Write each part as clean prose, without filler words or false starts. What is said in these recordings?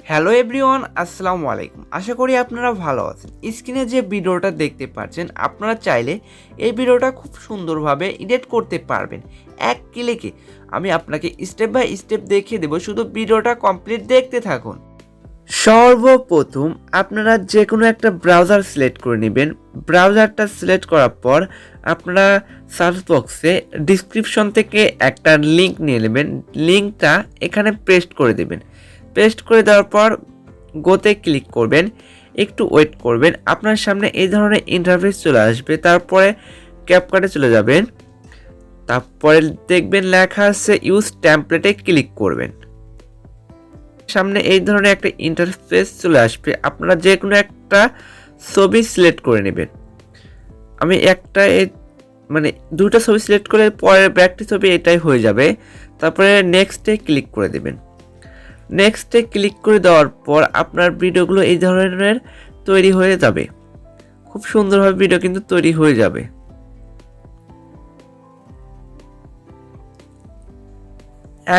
Hello everyone, আসসালামু আলাইকুম। আশা করি আপনারা ভালো আছেন। স্ক্রিনে যে ভিডিওটা দেখতে পাচ্ছেন, আপনারা চাইলে এই ভিডিওটা খুব সুন্দরভাবে এডিট করতে পারবেন এক ক্লিকে। আমি আপনাকে স্টেপ বাই স্টেপ দেখিয়ে দেবো, শুধু ভিডিওটা কমপ্লিট দেখতে থাকুন। সর্বপ্রথম আপনারা যে কোনো একটা ব্রাউজার সিলেক্ট করে নেবেন। ব্রাউজারটা সিলেক্ট করার পর আপনারা সার্চ বক্সে ডিসক্রিপশন থেকে একটা লিঙ্ক নিয়ে নেবেন। লিঙ্কটা এখানে পেস্ট করে দেবেন। পেস্ট করে দেওয়ার পর গোতে ক্লিক করবেন, একটু ওয়েট করবেন, আপনার সামনে এই ধরনের ইন্টারফেস চলে আসবে। তারপরে ক্যাপকাটে চলে যাবেন, তারপরে দেখবেন লেখা আছে ইউজ টেমপ্লেটে ক্লিক করবেন। সামনে এই ধরনের একটা ইন্টারফেস চলে আসবে। আপনারা যে কোনো একটা ছবি সিলেক্ট করে নেবেন। আমি একটা দুটো ছবি সিলেক্ট করে পরের ব্যাকটি ছবি এটাই হয়ে যাবে। তারপরে নেক্সটে ক্লিক করে দেবেন। নেক্সটে ক্লিক করে দেওয়ার পর আপনার ভিডিওগুলো এই ধরনের তৈরি হয়ে যাবে। খুব সুন্দরভাবে ভিডিও কিন্তু তৈরি হয়ে যাবে।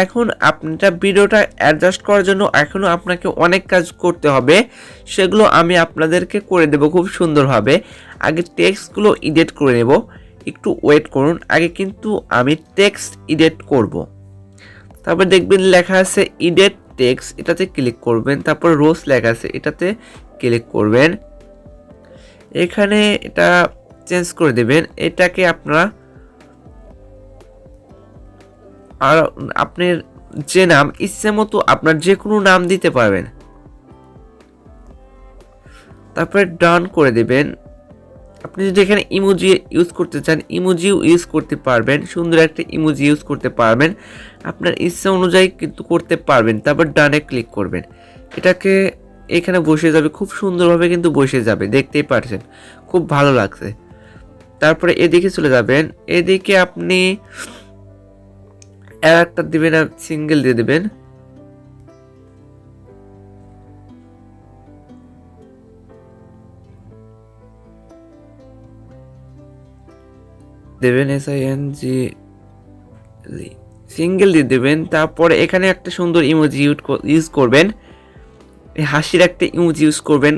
এখন আপনার ভিডিওটা অ্যাডজাস্ট করার জন্য এখনও আপনাকে অনেক কাজ করতে হবে, সেগুলো আমি আপনাদেরকে করে দেব খুব সুন্দরভাবে। আগে টেক্সটগুলো এডিট করে নেব, একটু ওয়েট করুন। আগে কিন্তু আমি টেক্সট এডিট করব। তারপর দেখবেন লেখা আছে এডিট টেক্সট, এটাতে ক্লিক করবেন। তারপর রোজ লেখা আছে, এটাতে ক্লিক করবেন। এখানে এটা চেঞ্জ করে দেবেন। এটাকে আপনারা আর আপনার যে নাম ইচ্ছে মতো আপনার যে কোনো নাম দিতে পারবেন। তারপরে ডান করে দেবেন। আপনি যদি এখানে ইমোজি ইউজ করতে চান, ইমোজিও ইউজ করতে পারবেন। সুন্দর একটা ইমোজি ইউজ করতে পারবেন, আপনার ইচ্ছা অনুযায়ী কিন্তু করতে পারবেন। তারপর ডানে ক্লিক করবেন। এটাকে এখানে বসে যাবে, খুব সুন্দরভাবে কিন্তু বসে যাবে, দেখতেই পারছেন, খুব ভালো লাগছে। তারপরে এদিকে চলে যাবেন। এদিকে আপনি আর একটা দিবেন, সিঙ্গেল দিয়ে দেবেন। দেবেন সিঙ্গেল দিয়ে দেবেন। তারপরে এখানে একটা সুন্দর ইমোজি ইউজ করবেন, হাসির একটা ইমোজি ইউজ করবেন।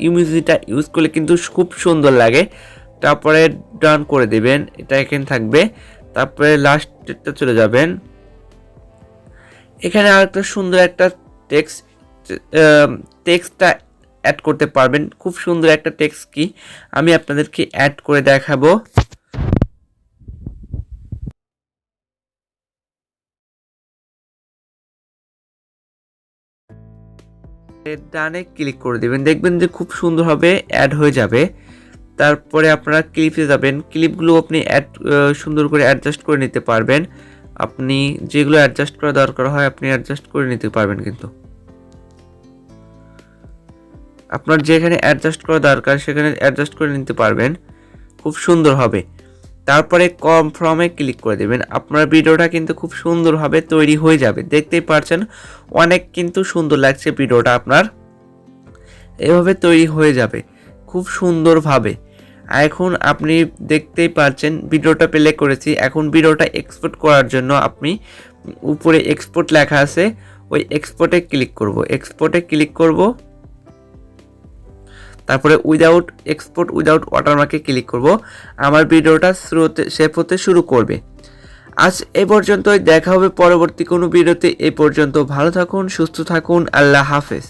ইমোজিটা ইউজ করলে কিন্তু খুব সুন্দর লাগে। তারপরে ডান করে দেবেন, এটা এখানে থাকবে। তারপরে লাস্টটা চলে যাবেন। এখানে আরেকটা সুন্দর একটা টেক্সটটা অ্যাড করতে পারবেন। খুব সুন্দর একটা টেক্সট কি আমি আপনাদেরকে অ্যাড করে দেখাবো। ডানে ক্লিক করে দেবেন, দেখবেন যে খুব সুন্দরভাবে অ্যাড হয়ে যাবে। তারপরে আপনারা ক্লিপে যাবেন। ক্লিপগুলো আপনি সুন্দর করে অ্যাডজাস্ট করে নিতে পারবেন। আপনি যেগুলো অ্যাডজাস্ট করা দরকার হয় আপনি অ্যাডজাস্ট করে নিতে পারবেন। কিন্তু আপনার যেখানে অ্যাডজাস্ট করা দরকার সেখানে অ্যাডজাস্ট করে নিতে পারবেন, খুব সুন্দর হবে। তারপরে কনফার্মে ক্লিক করে দেবেন। আপনার ভিডিওটা কিন্তু খুব সুন্দরভাবে তৈরি হয়ে যাবে, দেখতেই পারছেন, অনেক কিন্তু সুন্দর লাগছে ভিডিওটা আপনার। এভাবে তৈরি হয়ে যাবে খুব সুন্দরভাবে। এখন আপনি দেখতেই পাচ্ছেন ভিডিওটা প্লে করেছি। এখন ভিডিওটা এক্সপোর্ট করার জন্য আপনি উপরে এক্সপোর্ট লেখা আছে, ওই এক্সপোর্টে ক্লিক করব। তারপরে উইদাউট এক্সপোর্ট উইদাউট ওয়াটারমার্কে ক্লিক করব। আমার ভিডিওটা সেভ হতে শুরু করবে। আজ এ পর্যন্তই, দেখা হবে পরবর্তী কোনো ভিডিওতে। এ পর্যন্ত ভালো থাকুন, সুস্থ থাকুন, আল্লাহ হাফেজ।